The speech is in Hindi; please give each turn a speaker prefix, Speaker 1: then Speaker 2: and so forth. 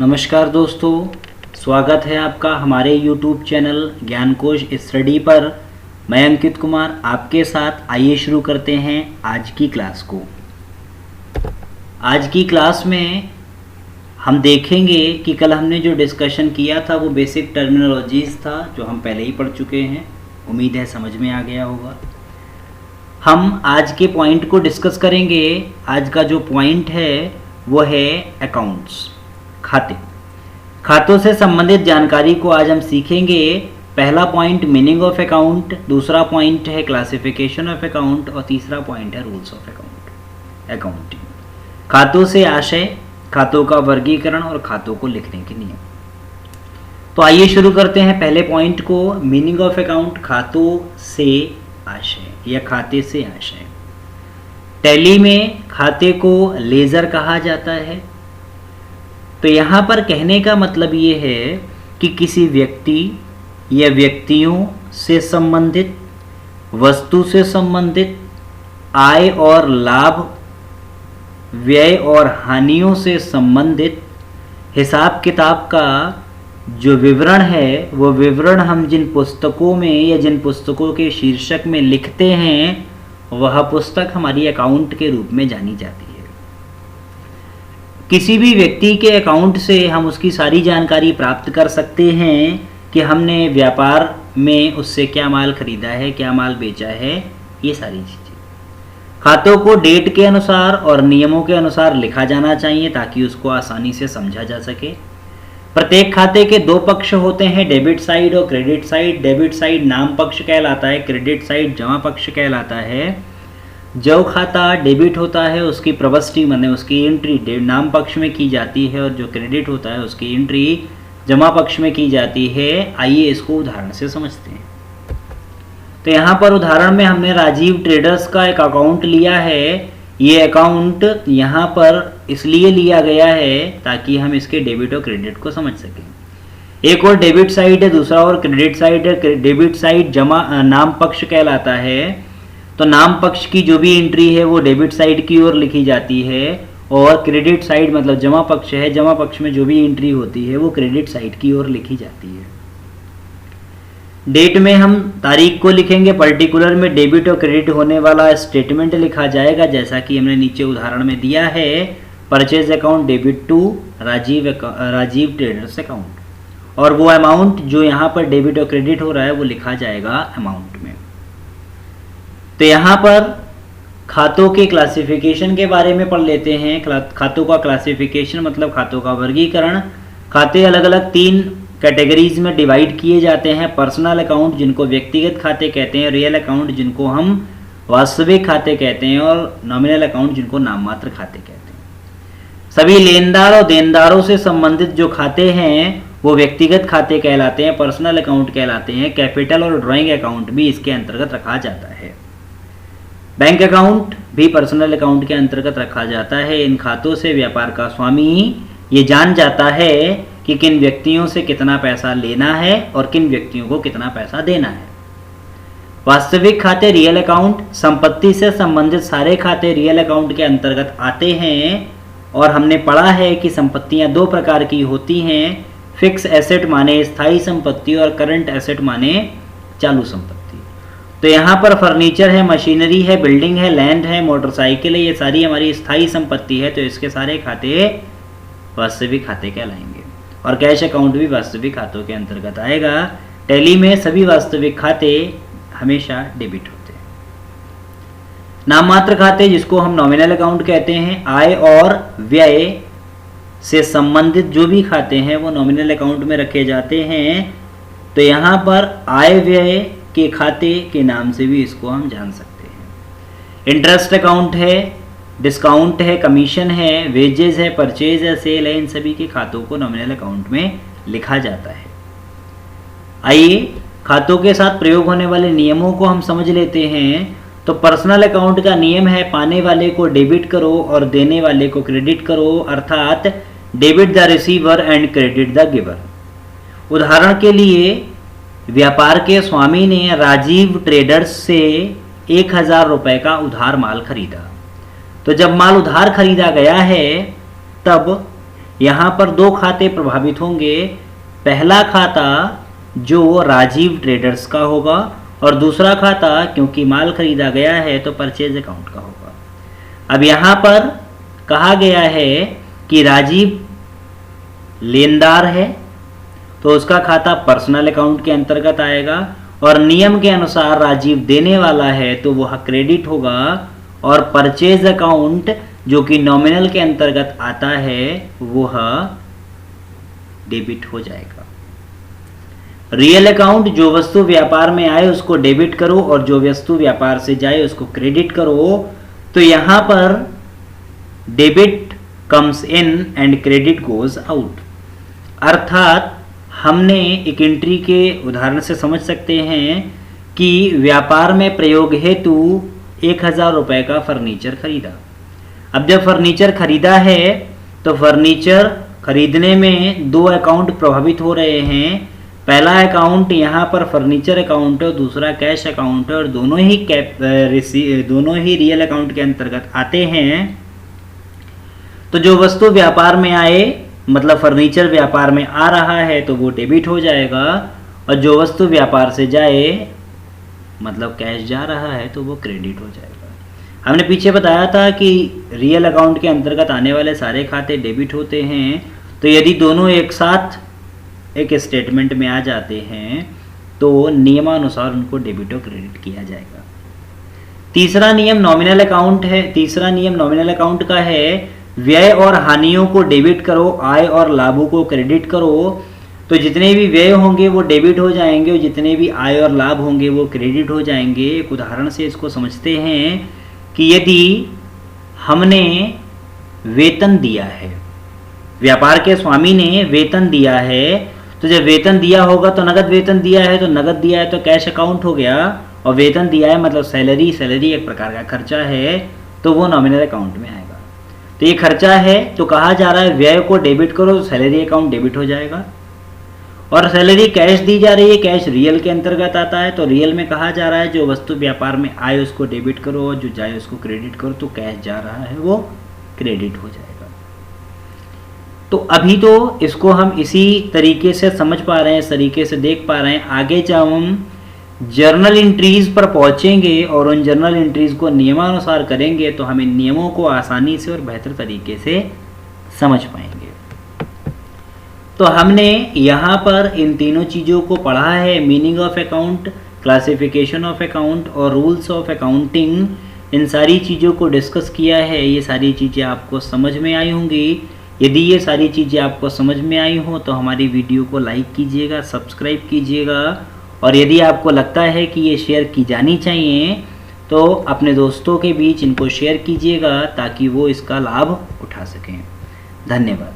Speaker 1: नमस्कार दोस्तों, स्वागत है आपका हमारे YouTube चैनल ज्ञानकोश स्टडी पर। मैं अंकित कुमार आपके साथ। आइए शुरू करते हैं आज की क्लास को। आज की क्लास में हम देखेंगे कि कल हमने जो डिस्कशन किया था वो बेसिक टर्मिनोलॉजीज था जो हम पहले ही पढ़ चुके हैं। उम्मीद है समझ में आ गया होगा। हम आज के पॉइंट को डिस्कस करेंगे। आज का जो पॉइंट है वो है अकाउंट्स, खाते। खातों से संबंधित जानकारी को आज हम सीखेंगे। पहला पॉइंट मीनिंग ऑफ अकाउंट, दूसरा पॉइंट है क्लासिफिकेशन ऑफ अकाउंट और तीसरा पॉइंट है रूल्स ऑफ अकाउंटिंग। खातों से आशय, खातों का वर्गीकरण और खातों को लिखने के नियम। तो आइए शुरू करते हैं पहले पॉइंट को। मीनिंग ऑफ अकाउंट, खातों से आशय या खाते से आशय। टैली में खाते को लेजर कहा जाता है। तो यहाँ पर कहने का मतलब ये है कि किसी व्यक्ति या व्यक्तियों से संबंधित, वस्तु से संबंधित, आय और लाभ, व्यय और हानियों से संबंधित हिसाब किताब का जो विवरण है वो विवरण हम जिन पुस्तकों में या जिन पुस्तकों के शीर्षक में लिखते हैं वह पुस्तक हमारी अकाउंट के रूप में जानी जाती है। किसी भी व्यक्ति के अकाउंट से हम उसकी सारी जानकारी प्राप्त कर सकते हैं कि हमने व्यापार में उससे क्या माल खरीदा है, क्या माल बेचा है, ये सारी चीज़ें। खातों को डेट के अनुसार और नियमों के अनुसार लिखा जाना चाहिए ताकि उसको आसानी से समझा जा सके। प्रत्येक खाते के दो पक्ष होते हैं, डेबिट साइड और क्रेडिट साइड। डेबिट साइड नाम पक्ष कहलाता है, क्रेडिट साइड जमा पक्ष कहलाता है। जो खाता डेबिट होता है उसकी प्रविष्टि माने उसकी एंट्री नाम पक्ष में की जाती है और जो क्रेडिट होता है उसकी एंट्री जमा पक्ष में की जाती है। आइए इसको उदाहरण से समझते हैं। तो यहाँ पर उदाहरण में हमने राजीव ट्रेडर्स का एक अकाउंट लिया है। ये अकाउंट यहाँ पर इसलिए लिया गया है ताकि हम इसके डेबिट और क्रेडिट को समझ सकें। एक और डेबिट साइड है, दूसरा और क्रेडिट साइड है। डेबिट साइड जमा नाम पक्ष कहलाता है। तो नाम पक्ष की जो भी एंट्री है वो डेबिट साइड की ओर लिखी जाती है और क्रेडिट साइड मतलब जमा पक्ष है, जमा पक्ष में जो भी एंट्री होती है वो क्रेडिट साइड की ओर लिखी जाती है। डेट में हम तारीख को लिखेंगे, पर्टिकुलर में डेबिट और क्रेडिट होने वाला स्टेटमेंट लिखा जाएगा जैसा कि हमने नीचे उदाहरण में दिया है। Purchase account debit to Rajiv traders account, और वो अमाउंट जो यहाँ पर डेबिट और क्रेडिट हो रहा है वो लिखा जाएगा अमाउंट में। तो यहाँ पर खातों के क्लासिफिकेशन के बारे में पढ़ लेते हैं। खातों का क्लासिफिकेशन मतलब खातों का वर्गीकरण। खाते अलग अलग तीन कैटेगरीज में डिवाइड किए जाते हैं। पर्सनल अकाउंट जिनको व्यक्तिगत खाते कहते हैं, रियल अकाउंट जिनको हम वास्तविक खाते कहते हैं और नॉमिनल अकाउंट जिनको नाममात्र खाते कहते हैं। सभी लेनदार और देनदारों से संबंधित जो खाते हैं वो व्यक्तिगत खाते कहलाते हैं, पर्सनल अकाउंट कहलाते हैं। कैपिटल और ड्राइंग अकाउंट भी इसके अंतर्गत रखा जाता है। बैंक अकाउंट भी पर्सनल अकाउंट के अंतर्गत रखा जाता है। इन खातों से व्यापार का स्वामी ये जान जाता है कि किन व्यक्तियों से कितना पैसा लेना है और किन व्यक्तियों को कितना पैसा देना है। वास्तविक खाते रियल अकाउंट, संपत्ति से संबंधित सारे खाते रियल अकाउंट के अंतर्गत आते हैं। और हमने पढ़ा है कि संपत्तियां दो प्रकार की होती हैं, फिक्स एसेट माने स्थायी संपत्ति और करंट एसेट माने चालू संपत्ति। तो यहाँ पर फर्नीचर है, मशीनरी है, बिल्डिंग है, लैंड है, मोटरसाइकिल है, ये सारी हमारी स्थायी संपत्ति है। तो इसके सारे खाते वास्तविक खाते कहलाएंगे। और कैश अकाउंट भी वास्तविक खातों के अंतर्गत आएगा। टैली में सभी वास्तविक खाते हमेशा डेबिट होते हैं। नाममात्र खाते जिसको हम नॉमिनल अकाउंट कहते हैं, आय और व्यय से संबंधित जो भी खाते हैं वो नॉमिनल अकाउंट में रखे जाते हैं। तो यहाँ पर आय व्यय के खाते के नाम से भी इसको हम जान सकते हैं। इंटरेस्ट अकाउंट है, डिस्काउंट है, कमीशन है, वेजेस है, परचेज है, सेल है, इन सभी के खातों को नॉमिनल अकाउंट में लिखा जाता है। आइए खातों के साथ प्रयोग होने वाले नियमों को हम समझ लेते हैं। तो पर्सनल अकाउंट का नियम है, पाने वाले को डेबिट करो और देने वाले को क्रेडिट करो, अर्थात debit the receiver and credit the giver. उदाहरण के लिए व्यापार के स्वामी ने राजीव ट्रेडर्स से 1000 रुपए का उधार माल खरीदा। तो जब माल उधार खरीदा गया है तब यहाँ पर दो खाते प्रभावित होंगे। पहला खाता जो राजीव ट्रेडर्स का होगा और दूसरा खाता क्योंकि माल खरीदा गया है तो परचेज अकाउंट का होगा। अब यहाँ पर कहा गया है कि राजीव लेनदार है तो उसका खाता पर्सनल अकाउंट के अंतर्गत आएगा और नियम के अनुसार राजीव देने वाला है तो वह क्रेडिट होगा और परचेज अकाउंट जो कि नॉमिनल के अंतर्गत आता है वह डेबिट हो जाएगा। रियल अकाउंट जो वस्तु व्यापार में आए उसको डेबिट करो और जो वस्तु व्यापार से जाए उसको क्रेडिट करो। तो यहां पर debit comes in and credit goes out, अर्थात हमने एक एंट्री के उदाहरण से समझ सकते हैं कि व्यापार में प्रयोग हेतु 1000 रुपये का फर्नीचर खरीदा। अब जब फर्नीचर खरीदा है तो फर्नीचर खरीदने में दो अकाउंट प्रभावित हो रहे हैं। पहला अकाउंट यहाँ पर फर्नीचर अकाउंट है और दूसरा कैश अकाउंट है और दोनों ही रियल अकाउंट के अंतर्गत आते हैं। तो जो वस्तु व्यापार में आए मतलब फर्नीचर व्यापार में आ रहा है तो वो डेबिट हो जाएगा और जो वस्तु व्यापार से जाए मतलब कैश जा रहा है तो वो क्रेडिट हो जाएगा। हमने पीछे बताया था कि रियल अकाउंट के अंतर्गत आने वाले सारे खाते डेबिट होते हैं। तो यदि दोनों एक साथ एक स्टेटमेंट में आ जाते हैं तो नियमानुसार उनको डेबिट और क्रेडिट किया जाएगा। तीसरा नियम नॉमिनल अकाउंट है। तीसरा नियम नॉमिनल अकाउंट का है व्यय और हानियों को डेबिट करो, आय और लाभों को क्रेडिट करो। तो जितने भी व्यय होंगे वो डेबिट हो जाएंगे और जितने भी आय और लाभ होंगे वो क्रेडिट हो जाएंगे। एक उदाहरण से इसको समझते हैं कि यदि हमने वेतन दिया है, व्यापार के स्वामी ने वेतन दिया है, तो जब वेतन दिया होगा तो नगद वेतन दिया है, तो नगद दिया है तो कैश अकाउंट हो गया और वेतन दिया है मतलब सैलरी एक प्रकार का खर्चा है तो वो नॉमिनल अकाउंट में आएगा। तो ये खर्चा है तो कहा जा रहा है व्यय को डेबिट करो तो सैलरी अकाउंट डेबिट हो जाएगा। और सैलरी कैश दी जा रही है, कैश रियल के अंतर्गत आता है तो रियल में कहा जा रहा है जो वस्तु व्यापार में आए उसको डेबिट करो और जो जाए उसको क्रेडिट करो। तो कैश जा रहा है वो क्रेडिट हो जाएगा। तो अभी तो इसको हम इसी तरीके से समझ पा रहे हैं, इस तरीके से देख पा रहे हैं। आगे जब हम जर्नल एंट्रीज पर पहुंचेंगे और उन जर्नल एंट्रीज को नियमानुसार करेंगे तो हम इन नियमों को आसानी से और बेहतर तरीके से समझ पाएंगे। तो हमने यहाँ पर इन तीनों चीज़ों को पढ़ा है, meaning of account, classification of account और रूल्स ऑफ अकाउंटिंग। इन सारी चीज़ों को डिस्कस किया है। ये सारी चीज़ें आपको समझ में आई होंगी। यदि ये सारी चीज़ें आपको समझ में आई हो तो हमारी वीडियो को लाइक कीजिएगा, सब्सक्राइब कीजिएगा और यदि आपको लगता है कि ये शेयर की जानी चाहिए तो अपने दोस्तों के बीच इनको शेयर कीजिएगा ताकि वो इसका लाभ उठा सकें। धन्यवाद।